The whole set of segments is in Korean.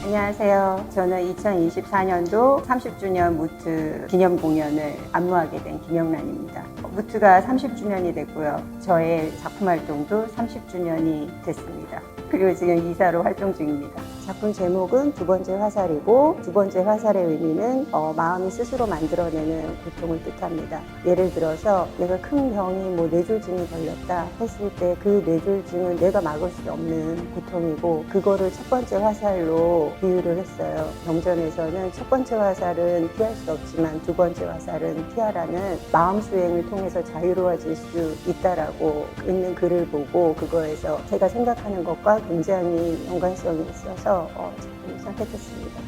안녕하세요. 저는 2024년도 30주년 무트 기념 공연을 안무하게 된 김영란입니다. 무트가 30주년이 됐고요. 저의 작품 활동도 30주년이 됐습니다. 그리고 지금 이사로 활동 중입니다. 작품 제목은 두 번째 화살이고, 두 번째 화살의 의미는 마음이 스스로 만들어내는 고통을 뜻합니다. 예를 들어서 내가 큰 병이 뇌졸중이 걸렸다 했을 때 그 뇌졸중은 내가 막을 수 없는 고통이고, 그거를 첫 번째 화살로 비유를 했어요. 경전에서는 첫 번째 화살은 피할 수 없지만 두 번째 화살은 피하라는 마음 수행을 통해서 자유로워질 수 있다라고 있는 글을 보고, 그거에서 제가 생각하는 것과 굉장히 연관성이 있어서 작품을 선택했습니다.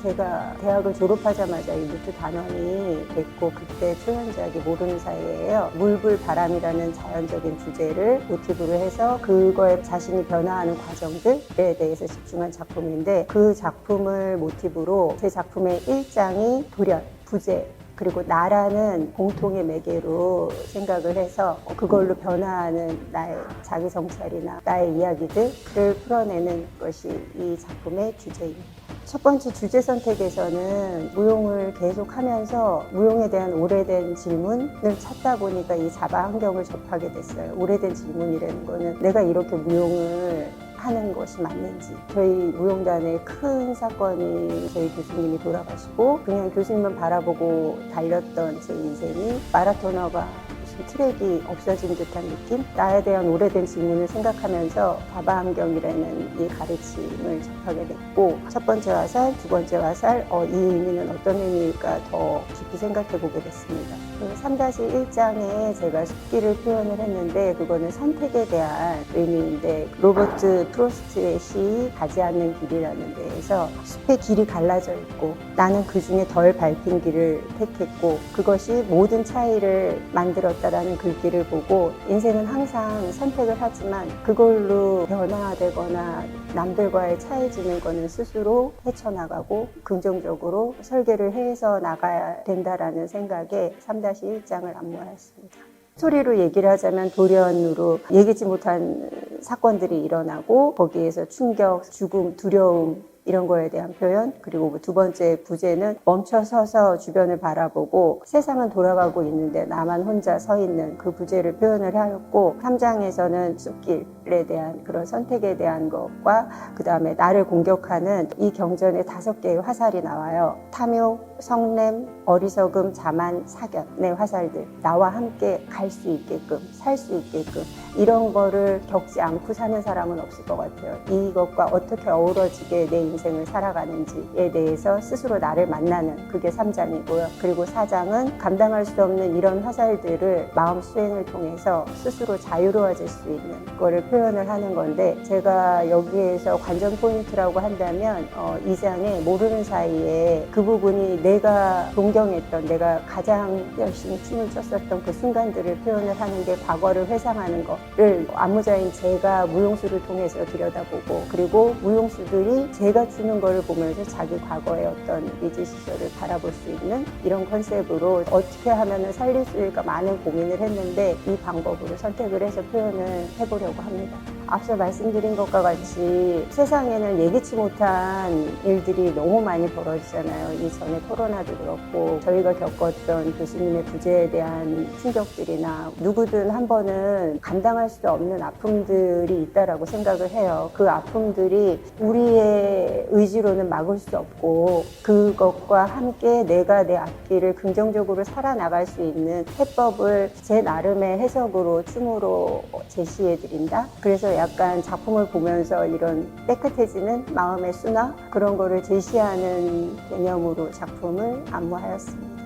제가 대학을 졸업하자마자 이 무트 단원이 됐고, 그때 초연작이 모르는 사이에요. 물불 바람이라는 자연적인 주제를 모티브로 해서 그거에 자신이 변화하는 과정들에 대해서 집중한 작품인데, 그 작품을 모티브로 제 작품의 1장이 돌연, 부재, 그리고 나라는 공통의 매개로 생각을 해서 그걸로 변화하는 나의 자기 성찰이나 나의 이야기들을 풀어내는 것이 이 작품의 주제입니다. 첫 번째 주제 선택에서는 무용을 계속하면서 무용에 대한 오래된 질문을 찾다 보니까 이 자바 환경을 접하게 됐어요. 오래된 질문이라는 거는 내가 이렇게 무용을 하는 것이 맞는지. 저희 무용단의 큰 사건이 저희 교수님이 돌아가시고, 그냥 교수님만 바라보고 달렸던 제 인생이 마라토너가 무슨 트랙이 없어진 듯한 느낌? 나에 대한 오래된 질문을 생각하면서 자바 환경이라는 이 가르침을 접하게 됐고, 첫 번째 화살, 두 번째 화살, 이 의미는 어떤 의미일까 더 깊이 생각해 보게 됐습니다. 3-1장에 제가 숲길을 표현을 했는데, 그거는 선택에 대한 의미인데, 로버트 프로스트의 시 가지 않는 길이라는 데에서 숲의 길이 갈라져 있고 나는 그 중에 덜 밟힌 길을 택했고, 그것이 모든 차이를 만들었다라는 글귀를 보고, 인생은 항상 선택을 하지만 그걸로 변화되거나 남들과의 차이지는 거는 스스로 헤쳐나가고 긍정적으로 설계를 해서 나가야 된다라는 생각에 3-1장을 안무하였습니다. 스토리로 얘기를 하자면 돌연으로 예기치 못한 사건들이 일어나고, 거기에서 충격, 죽음, 두려움 이런 거에 대한 표현, 그리고 두 번째 부제는 멈춰서서 주변을 바라보고 세상은 돌아가고 있는데 나만 혼자 서 있는 그 부제를 표현을 하였고, 3장에서는 숲길에 대한 그런 선택에 대한 것과 그 다음에 나를 공격하는 이 경전에 5개의 화살이 나와요. 탐욕, 성냄, 어리석음, 자만, 사견의 화살들, 나와 함께 갈 수 있게끔, 살 수 있게끔, 이런 거를 겪지 않고 사는 사람은 없을 것 같아요. 이것과 어떻게 어우러지게 내 인생을 살아가는지에 대해서 스스로 나를 만나는, 그게 3장이고요. 그리고 4장은 감당할 수 없는 이런 화살들을 마음 수행을 통해서 스스로 자유로워질 수 있는 거를 표현을 하는 건데, 제가 여기에서 관전 포인트라고 한다면 2장에 모르는 사이에 그 부분이 내가 동경했던, 내가 가장 열심히 춤을 췄었던 그 순간들을 표현을 하는 게 과거를 회상하는 거를 안무자인 제가 무용수를 통해서 들여다보고, 그리고 무용수들이 제가 추는 거를 보면서 자기 과거의 어떤 리즈 시절을 바라볼 수 있는 이런 컨셉으로 어떻게 하면 살릴 수 있을까 많은 고민을 했는데, 이 방법으로 선택을 해서 표현을 해보려고 합니다. 앞서 말씀드린 것과 같이 세상에는 예기치 못한 일들이 너무 많이 벌어지잖아요. 이전에 코로나도 그렇고, 저희가 겪었던 교수님의 부재에 대한 충격들이나, 누구든 한 번은 감당할 수 없는 아픔들이 있다라고 생각을 해요. 그 아픔들이 우리의 의지로는 막을 수 없고, 그것과 함께 내가 내 앞길을 긍정적으로 살아나갈 수 있는 해법을 제 나름의 해석으로 춤으로 제시해 드린다. 그래서 약간 작품을 보면서 이런 깨끗해지는 마음의 수나 그런 거를 제시하는 개념으로 작품을 안무하였습니다.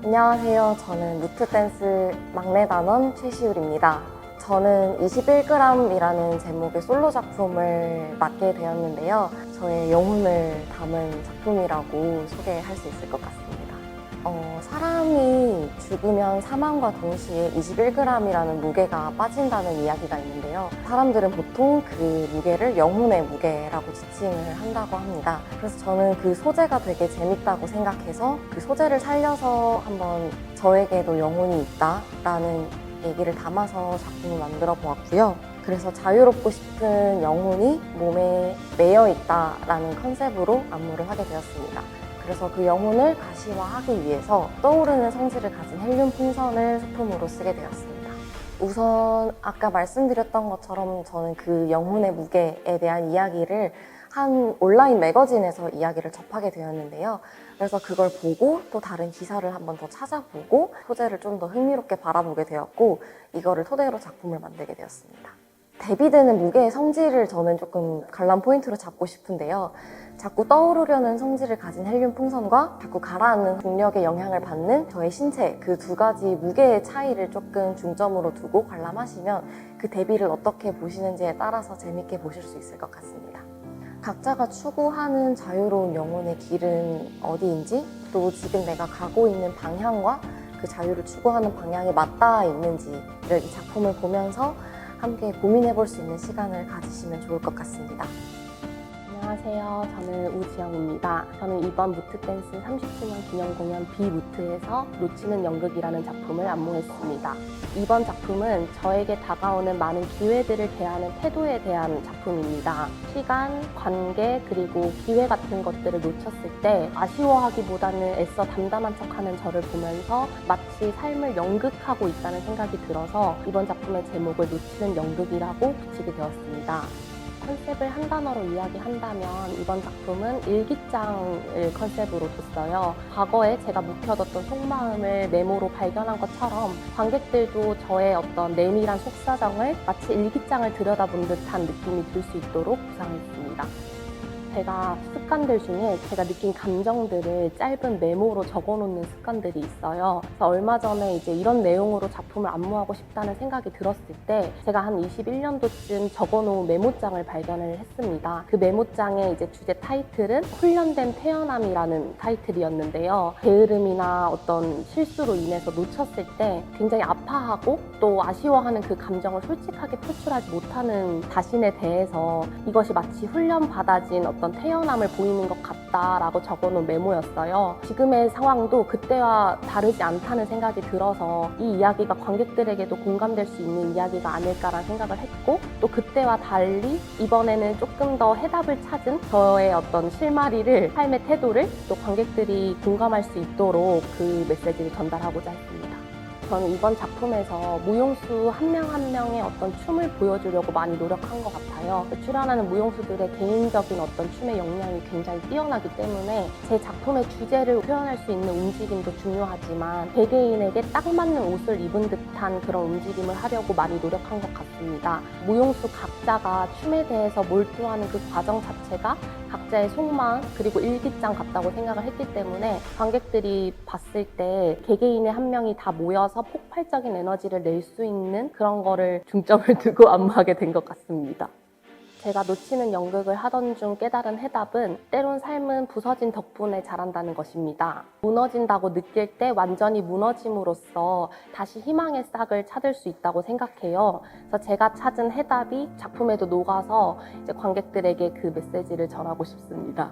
안녕하세요. 저는 무트 댄스 막내 단원 최시울입니다. 저는 21g이라는 제목의 솔로 작품을 맡게 되었는데요. 저의 영혼을 담은 작품이라고 소개할 수 있을 것 같습니다. 사람이 죽으면 사망과 동시에 21g이라는 무게가 빠진다는 이야기가 있는데요. 사람들은 보통 그 무게를 영혼의 무게라고 지칭을 한다고 합니다. 그래서 저는 그 소재가 되게 재밌다고 생각해서 그 소재를 살려서 한번 저에게도 영혼이 있다라는 얘기를 담아서 작품을 만들어 보았고요. 그래서 자유롭고 싶은 영혼이 몸에 매여 있다라는 컨셉으로 안무를 하게 되었습니다. 그래서 그 영혼을 가시화하기 위해서 떠오르는 성질을 가진 헬륨 풍선을 소품으로 쓰게 되었습니다. 우선 아까 말씀드렸던 것처럼 저는 그 영혼의 무게에 대한 이야기를 한 온라인 매거진에서 이야기를 접하게 되었는데요. 그래서 그걸 보고 또 다른 기사를 한번 더 찾아보고 소재를 좀 더 흥미롭게 바라보게 되었고 이거를 토대로 작품을 만들게 되었습니다. 대비되는 무게의 성질을 저는 조금 관람 포인트로 잡고 싶은데요. 자꾸 떠오르려는 성질을 가진 헬륨 풍선과 자꾸 가라앉는 중력의 영향을 받는 저의 신체 그 두 가지 무게의 차이를 조금 중점으로 두고 관람하시면 그 대비를 어떻게 보시는지에 따라서 재밌게 보실 수 있을 것 같습니다. 각자가 추구하는 자유로운 영혼의 길은 어디인지 또 지금 내가 가고 있는 방향과 그 자유를 추구하는 방향이 맞닿아 있는지를 이 작품을 보면서 함께 고민해 볼 수 있는 시간을 가지시면 좋을 것 같습니다. 안녕하세요. 저는 우지영입니다. 저는 이번 무트댄스 30주년 기념 공연 비무트에서 놓치는 연극이라는 작품을 안무했습니다. 이번 작품은 저에게 다가오는 많은 기회들을 대하는 태도에 대한 작품입니다. 시간, 관계, 그리고 기회 같은 것들을 놓쳤을 때 아쉬워하기보다는 애써 담담한 척하는 저를 보면서 마치 삶을 연극하고 있다는 생각이 들어서 이번 작품의 제목을 놓치는 연극이라고 붙이게 되었습니다. 컨셉을 한 단어로 이야기한다면 이번 작품은 일기장을 컨셉으로 뒀어요. 과거에 제가 묵혀뒀던 속마음을 메모로 발견한 것처럼 관객들도 저의 어떤 내밀한 속사정을 마치 일기장을 들여다본 듯한 느낌이 들 수 있도록 구상했습니다. 제가 습관들 중에 제가 느낀 감정들을 짧은 메모로 적어놓는 습관들이 있어요. 그래서 얼마 전에 이제 이런 내용으로 작품을 안무하고 싶다는 생각이 들었을 때 제가 한 21년도쯤 적어놓은 메모장을 발견을 했습니다. 그 메모장의 이제 주제 타이틀은 훈련된 태어남이라는 타이틀이었는데요. 게으름이나 어떤 실수로 인해서 놓쳤을 때 굉장히 아파하고 또 아쉬워하는 그 감정을 솔직하게 표출하지 못하는 자신에 대해서 이것이 마치 훈련받아진 어떤 태어남을 보이는 것 같다라고 적어놓은 메모였어요. 지금의 상황도 그때와 다르지 않다는 생각이 들어서 이 이야기가 관객들에게도 공감될 수 있는 이야기가 아닐까라는 생각을 했고 또 그때와 달리 이번에는 조금 더 해답을 찾은 저의 어떤 실마리를 삶의 태도를 또 관객들이 공감할 수 있도록 그 메시지를 전달하고자 했습니다. 저는 이번 작품에서 무용수 한 명 한 명의 어떤 춤을 보여주려고 많이 노력한 것 같아요. 출연하는 무용수들의 개인적인 어떤 춤의 역량이 굉장히 뛰어나기 때문에 제 작품의 주제를 표현할 수 있는 움직임도 중요하지만 개개인에게 딱 맞는 옷을 입은 듯한 그런 움직임을 하려고 많이 노력한 것 같습니다. 무용수 각자가 춤에 대해서 몰두하는 그 과정 자체가 각자의 속마음 그리고 일기장 같다고 생각을 했기 때문에 관객들이 봤을 때 개개인의 한 명이 다 모여서 폭발적인 에너지를 낼 수 있는 그런 거를 중점을 두고 안무하게 된 것 같습니다. 제가 놓치는 연극을 하던 중 깨달은 해답은 때론 삶은 부서진 덕분에 자란다는 것입니다. 무너진다고 느낄 때 완전히 무너짐으로써 다시 희망의 싹을 찾을 수 있다고 생각해요. 그래서 제가 찾은 해답이 작품에도 녹아서 이제 관객들에게 그 메시지를 전하고 싶습니다.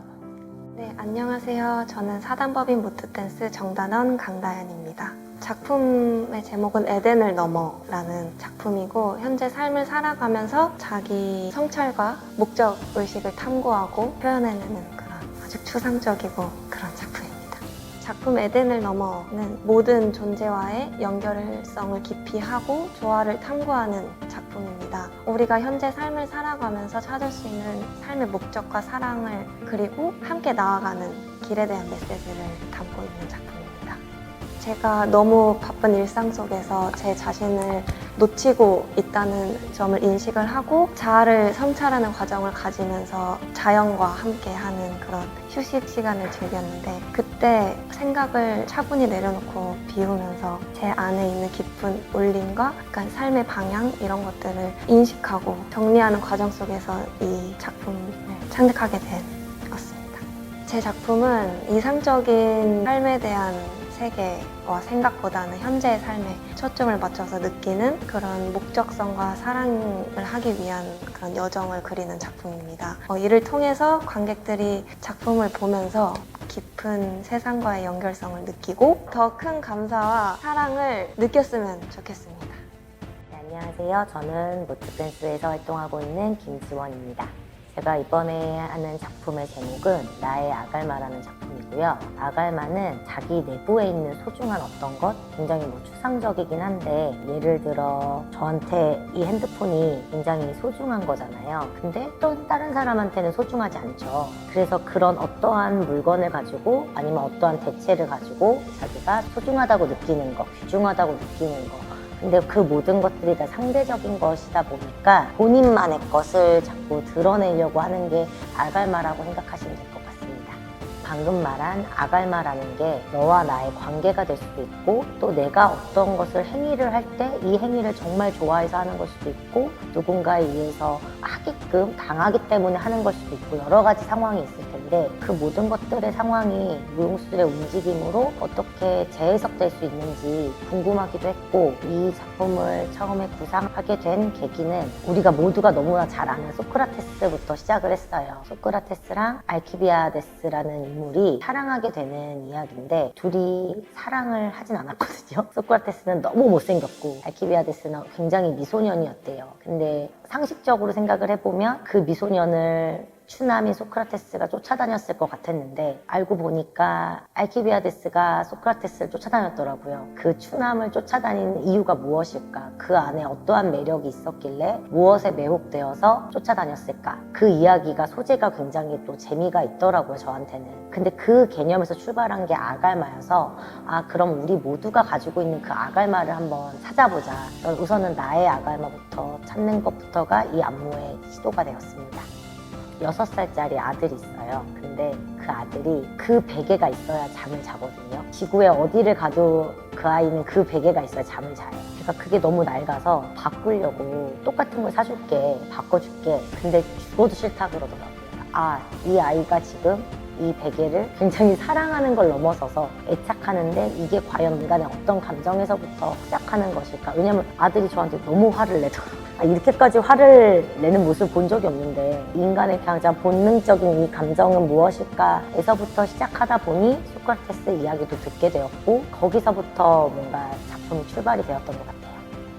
네, 안녕하세요. 저는 사단법인 무트댄스 정단원 강다연입니다. 작품의 제목은 에덴을 넘어라는 작품이고 현재 삶을 살아가면서 자기 성찰과 목적의식을 탐구하고 표현해내는 그런 아주 추상적이고 그런 작품입니다. 작품 에덴을 넘어는 모든 존재와의 연결성을 깊이 하고 조화를 탐구하는 작품입니다. 우리가 현재 삶을 살아가면서 찾을 수 있는 삶의 목적과 사랑을 그리고 함께 나아가는 길에 대한 메시지를 담고 있는 작품입니다. 제가 너무 바쁜 일상 속에서 제 자신을 놓치고 있다는 점을 인식을 하고 자아를 성찰하는 과정을 가지면서 자연과 함께하는 그런 휴식 시간을 즐겼는데 그때 생각을 차분히 내려놓고 비우면서 제 안에 있는 깊은 울림과 약간 삶의 방향 이런 것들을 인식하고 정리하는 과정 속에서 이 작품을 창작하게 된 것 같습니다. 제 작품은 이상적인 삶에 대한 세계와 생각보다는 현재의 삶에 초점을 맞춰서 느끼는 그런 목적성과 사랑을 하기 위한 그런 여정을 그리는 작품입니다. 이를 통해서 관객들이 작품을 보면서 깊은 세상과의 연결성을 느끼고 더 큰 감사와 사랑을 느꼈으면 좋겠습니다. 네, 안녕하세요. 저는 무트댄스에서 활동하고 있는 김지원입니다. 제가 이번에 하는 작품의 제목은 나의 아갈마라는 작품이고요. 아갈마는 자기 내부에 있는 소중한 어떤 것, 굉장히 추상적이긴 한데 예를 들어 저한테 이 핸드폰이 굉장히 소중한 거잖아요. 근데 또 다른 사람한테는 소중하지 않죠. 그래서 그런 어떠한 물건을 가지고 아니면 어떠한 대체를 가지고 자기가 소중하다고 느끼는 거, 귀중하다고 느끼는 거, 근데 그 모든 것들이 다 상대적인 것이다 보니까 본인만의 것을 자꾸 드러내려고 하는 게 아갈마라고 생각하시면 될 것 같습니다. 방금 말한 아갈마라는 게 너와 나의 관계가 될 수도 있고 또 내가 어떤 것을 행위를 할 때 이 행위를 정말 좋아해서 하는 걸 수도 있고 누군가에 의해서 하게끔 당하기 때문에 하는 걸 수도 있고 여러 가지 상황이 있을 텐데 그 모든 것들의 상황이 무용술의 움직임으로 어떻게 재해석될 수 있는지 궁금하기도 했고 이 작품을 처음에 구상하게 된 계기는 우리가 모두가 너무나 잘 아는 소크라테스부터 시작을 했어요. 소크라테스랑 알키비아데스라는 인물이 사랑하게 되는 이야기인데 둘이 사랑을 하진 않았거든요. 소크라테스는 너무 못생겼고 알키비아데스는 굉장히 미소년이었대요. 근데 상식적으로 생각을 해보면 그 미소년을 추남인 소크라테스가 쫓아다녔을 것 같았는데 알고 보니까 알키비아데스가 소크라테스를 쫓아다녔더라고요. 그 추남을 쫓아다니는 이유가 무엇일까? 그 안에 어떠한 매력이 있었길래 무엇에 매혹되어서 쫓아다녔을까? 그 이야기가 소재가 굉장히 또 재미가 있더라고요, 저한테는. 근데 그 개념에서 출발한 게 아갈마여서 아 그럼 우리 모두가 가지고 있는 그 아갈마를 한번 찾아보자. 우선은 나의 아갈마부터 찾는 것부터가 이 안무의 시도가 되었습니다. 6살짜리 아들이 있어요. 근데 그 아들이 그 베개가 있어야 잠을 자거든요. 지구에 어디를 가도 그 아이는 그 베개가 있어야 잠을 자요. 제가 그게 너무 낡아서 바꾸려고 똑같은 걸 사줄게, 바꿔줄게. 근데 죽어도 싫다 그러더라고요. 아, 이 아이가 지금 이 베개를 굉장히 사랑하는 걸 넘어서서 애착하는데 이게 과연 인간의 어떤 감정에서부터 시작하는 것일까? 왜냐면 아들이 저한테 너무 화를 내더라고요. 이렇게까지 화를 내는 모습을 본 적이 없는데 인간의 가장 본능적인 이 감정은 무엇일까?에서부터 시작하다 보니 소크라테스 이야기도 듣게 되었고 거기서부터 뭔가 작품이 출발이 되었던 것 같아요.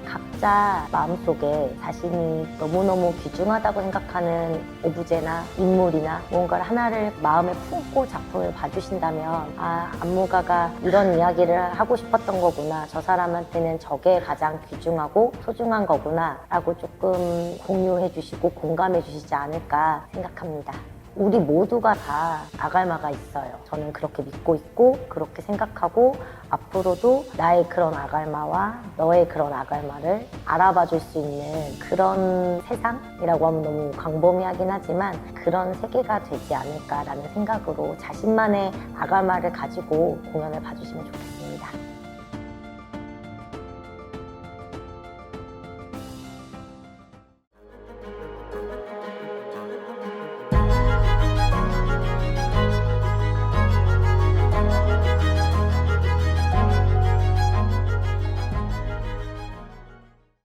각자 마음속에 자신이 너무너무 귀중하다고 생각하는 오브제나 인물이나 뭔가를 하나를 마음에 품고 작품을 봐주신다면 아, 안무가가 이런 이야기를 하고 싶었던 거구나. 저 사람한테는 저게 가장 귀중하고 소중한 거구나 라고 조금 공유해 주시고 공감해 주시지 않을까 생각합니다. 우리 모두가 다 아갈마가 있어요. 저는 그렇게 믿고 있고 그렇게 생각하고 앞으로도 나의 그런 아갈마와 너의 그런 아갈마를 알아봐 줄 수 있는 그런 세상이라고 하면 너무 광범위하긴 하지만 그런 세계가 되지 않을까라는 생각으로 자신만의 아갈마를 가지고 공연을 봐주시면 좋겠습니다.